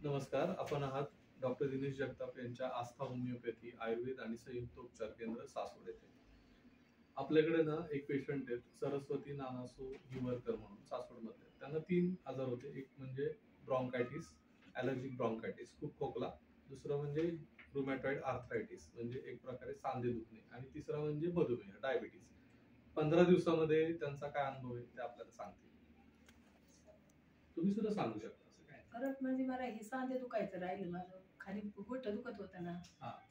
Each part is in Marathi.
नमस्कार, आपण आहात डॉक्टर दिनेश जगताप यांच्या आस्था होमिओपॅथी आयुर्वेद आणि संयुक्त उपचार केंद्र सासवड येथे. आपल्याकडे ना एक पेशंट आहेत, सरस्वती नानासो हिवरकर म्हणून सासवडमध्ये. त्यांना 3 आजार होते. एक म्हणजे ब्रॉन्कायटिस, ॲलर्जिक ब्रॉन्कायटिस, खूप खोकला. दुसरं म्हणजे रुमॅटॉइड आर्थरायटिस म्हणजे एक प्रकारे सांधे दुखणे आणि तिसरा म्हणजे मधुमेह, डायबिटीस. 15 दिवसामध्ये त्यांचा काय अनुभव आहे ते आपल्याला सांगतील. तुम्ही सुद्धा सांगू शकता. खरंच म्हणजे मला हे सांधे दुखायचं राहिलं, माझं खाली गोठं दुखत होतं ना,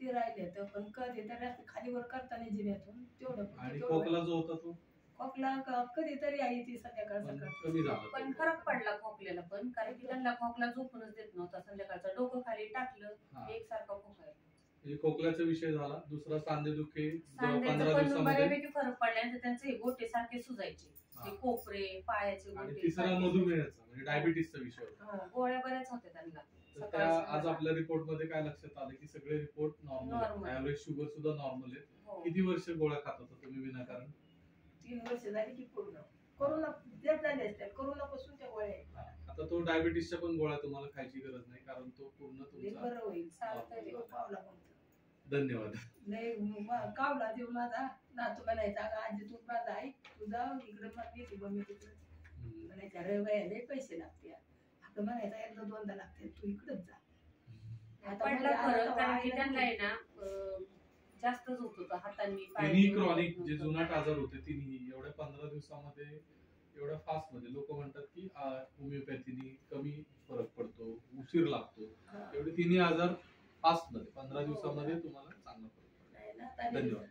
ते राहिले. तर पण कधीतरी असं खाली वर करताना जिन्यातून तेवढं आणि खोकला जो होता तो खोकला कधीतरी आई ती संध्याकाळ सकाळ कमी झाला, पण फरक पडला खोकल्याला पण, कारण की त्यांना खोकला झोपूनच देत नव्हता. संध्याकाळचं डोकं खाली टाकलं एकसारखा खोकायला. म्हणजे खोकल्याचा विषय झाला. दुसरा सांधेदुखी 15 पण दिवसामध्ये बऱ्यापैकी फरक पडल्यानंतर त्यांचे गोटे सारखे सुजायचे, ते कोपरे पायाचे आणि गोटे. तिसरा मधुमेहाचा म्हणजे डायबिटीसचा विषय होता. गोळ्या बऱ्याच होत्या त्यांना. तर त्या आज आपल्या रिपोर्ट मध्ये काय लक्षात आलं की सगळे रिपोर्ट नॉर्मल, ऍव्हरेज शुगर सुद्धा नॉर्मल आहे. किती वर्ष गोळ्या खात होता तुम्ही विनाकारण? 3 वर्ष झाली की पूर्ण. कोरोना देत झाले असतील, कोरोनापासून त्या गोळ्या आहेत. आता तो डायबिटीसच्या पण गोळ्या तुम्हाला खायची गरज नाही, कारण तो पूर्ण तुमचा बरं होईल. पावला धन्यवाद. नाही कावला देऊ माझा नातू म्हणायचा, अगं आजी तू माझा ऐक, तू जाऊ इकडे मग येते बघ मी तिकडे म्हणायच्या, रे लय पैसे लागते. आता म्हणायचा एकदा दोनदा लागते, तू इकडेच जा. पडला फरक, कारण की त्यांना आहे ना जास्तच होत होतं हातांनी. तिन्ही क्रॉनिक जे जुनाट आजार होते तिन्ही एवढ्या 15 दिवसामध्ये एवढ्या फास्ट मध्ये लोक म्हणतात की होमिओपॅथीने कमी फरक पडतो, उशीर लागतो. एवढे तिन्ही आजार फास्ट मध्ये 15 दिवसामध्ये तुम्हाला चांगला फरक पडतो. धन्यवाद.